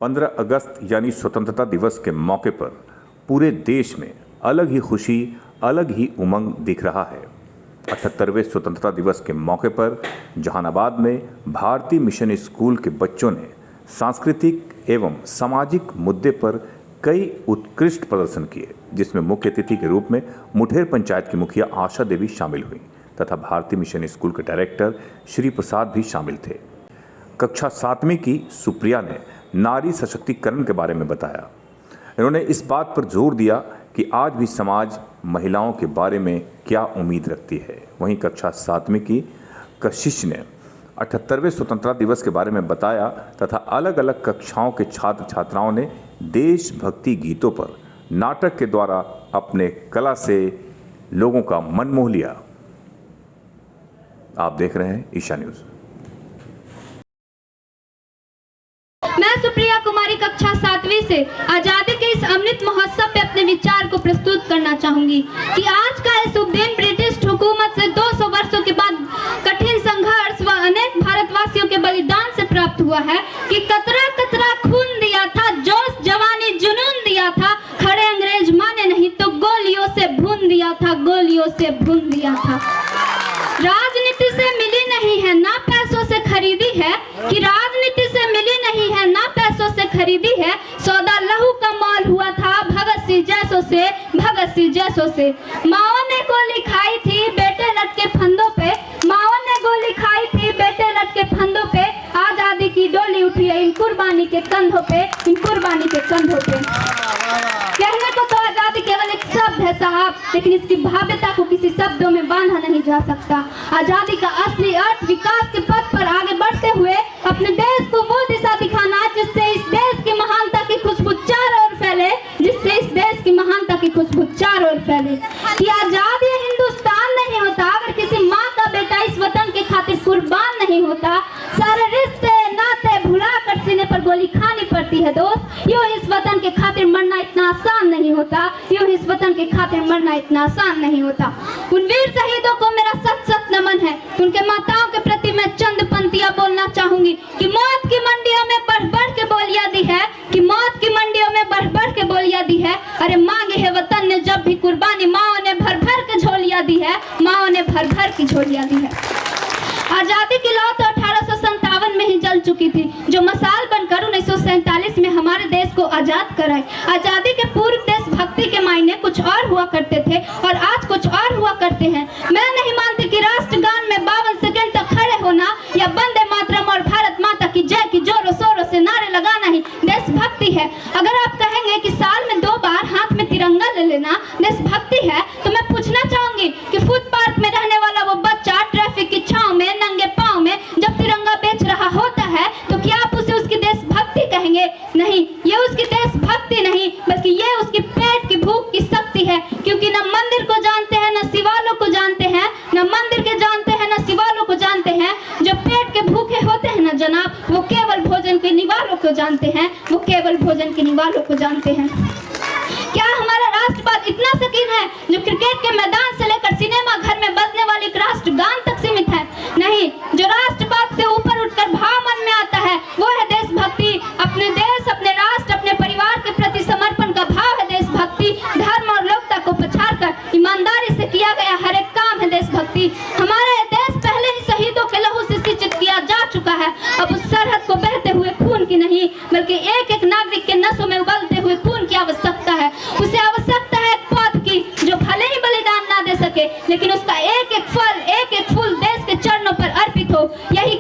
15 अगस्त यानी स्वतंत्रता दिवस के मौके पर पूरे देश में अलग ही खुशी, अलग ही उमंग दिख रहा है। 78वें स्वतंत्रता दिवस के मौके पर जहानाबाद में भारतीय मिशन स्कूल के बच्चों ने सांस्कृतिक एवं सामाजिक मुद्दे पर कई उत्कृष्ट प्रदर्शन किए, जिसमें मुख्य अतिथि के रूप में मुठेर पंचायत की मुखिया आशा देवी शामिल हुई तथा भारतीय मिशन स्कूल के डायरेक्टर श्री प्रसाद भी शामिल थे। कक्षा 7वीं की सुप्रिया ने नारी सशक्तिकरण के बारे में बताया। इन्होंने इस बात पर जोर दिया कि आज भी समाज महिलाओं के बारे में क्या उम्मीद रखती है। वहीं कक्षा 7वीं की कशिश ने 78वें स्वतंत्रता दिवस के बारे में बताया तथा अलग अलग कक्षाओं के छात्र छात्राओं ने देशभक्ति गीतों पर नाटक के द्वारा अपने कला से लोगों का मन मोह लिया। आप देख रहे हैं ईशा न्यूज़। मैं सुप्रिया कुमारी कक्षा 7वीं से आजादी के इस अमृत महोत्सव पे अपने विचार को प्रस्तुत करना चाहूंगी कि आज का यह शुभ दिन ब्रिटिश हुकूमत से 200 वर्षों के बाद कठिन संघर्ष व अनेक भारतवासियों के बलिदान से प्राप्त हुआ है कि कतरा कतरा खून दिया था, जोश जवानी जुनून दिया था, खड़े अंग्रेज माने नहीं तो गोलियों से भून दिया था, गोलियों से भून दिया था। राजनीति से मिली नहीं है ना पैसों से खरीदी है, कि राजनीति से मिली नहीं है ना पैसों से खरीदी है, सौदा लहू का मोल हुआ था भगत सिंह जैसों से, भगत सिंह जैसों से। माओ ने गोली खाई थी बेटे लटके फंदों पे, माओ ने गोली खाई थी बेटे लटके फंदों पे, आजादी की डोली उठी है इन कुर्बानी के कंधों पे, इन कुर्बानी के कंधों पे। कहने को तो आजादी केवल एक शब्द है साहब, लेकिन इसकी भव्यता को किसी शब्दों में बांधा नहीं जा सकता। आजादी का असली अर्थ विकास के पथ पर आगे बढ़ते हुए अपने देश को वो दिशा दिखाना जिससे इस देश की महानता की खुशबू चारों ओर फैले, जिससे इस देश की महानता की खुशबू चारों ओर फैले। कि आजाद ये हिंदुस्तान नहीं होता अगर किसी माँ का बेटा इस वतन के खातिर कुर्बान नहीं होता। सारे रिश्ते नाते भुला कर सीने पर गोली खानी पड़ती है दोस्त। यूं इस वतन के खातिर मरना इतना आसान नहीं होता, यूं इस वतन के खातिर मरना इतना आसान नहीं होता। उन वीर शहीदों को मेरा सत सत नमन है। उनके माताओं के प्रति मैं चंद पंक्तियां बोलना चाहूंगी कि मौत की मंडियों में बढ़ बढ़ के बोलियां दी है, कि मौत की मंडियों में बढ़ बढ़ के बोलियां दी है। अरे मांगे है वतन ने जब भी कुर्बानी, माओ ने भर भर के झोलियां दी है, माओ ने भर भर की झोलियां दी है। आजादी की लौ तो 1857 में ही जल चुकी थी, जो मसाल बनकर 1947 में हमारे देश को आजाद कराई। आजादी के पूर्व देशभक्ति के मायने कुछ और हुआ करते थे और आज कुछ और हुआ करते हैं। मैं नहीं मानती कि राष्ट्रगान में 52 सेकंड तक खड़े होना या वंदे मातरम और भारत माता की जय की जोरों शोरों से नारे लगाना ही देशभक्ति है। अगर आप कहेंगे कि साल में 2 बार हाथ में तिरंगा ले लेना देशभक्ति है, तो मैं पूछना चाहूंगी कि फुटपाथ में रहने वाला वो बच्चा ट्रैफिक की छांव में नंगे पांव में जब तिरंगा बेच रहा होता है, तो क्या आप उसे उसकी देशभक्ति कहेंगे? नहीं, ये उसकी देशभक्ति नहीं, बल्कि ये उसकी पेट की भूख की शक्ति है। क्योंकि न मंदिर को जानते हैं, न शिवालों को जानते हैं, न मंदिर के जानते हैं, न शिवालों को जानते हैं। जो पेट के भूखे होते हैं ना जनाब, वो केवल भोजन के निवालों को जानते हैं, वो केवल भोजन के निवालों को जानते हैं। क्या हमारा राष्ट्रवाद इतना शकीन है जो क्रिकेट के मैदान से लेकर सिनेमा घर में बजने वाले एक राष्ट्रगान तक सीमित है? नहीं, जो राष्ट्रवाद से ऊपर उठकर भाव मन में आता है वो है देशभक्ति। अपने देश, अपने राष्ट्र, अपने परिवार के प्रति समर्पण का भाव है देशभक्ति। धर्म और लोकता को पछाड़कर ईमानदारी से किया गया हर एक काम है देशभक्ति। हमारा यह देश पहले ही शहीदों के लहू से सिंचित किया जा चुका है। अब उस सरहद को बहते हुए खून की नहीं, बल्कि एक एक नागरिक के नसों में उबलते हुए खून की आवश्यकता है। उसे आवश्यकता है एक पौध की जो भले ही बलिदान ना दे सके, लेकिन उसका एक एक फल, एक एक फूल देश के चरणों पर अर्पित हो। यही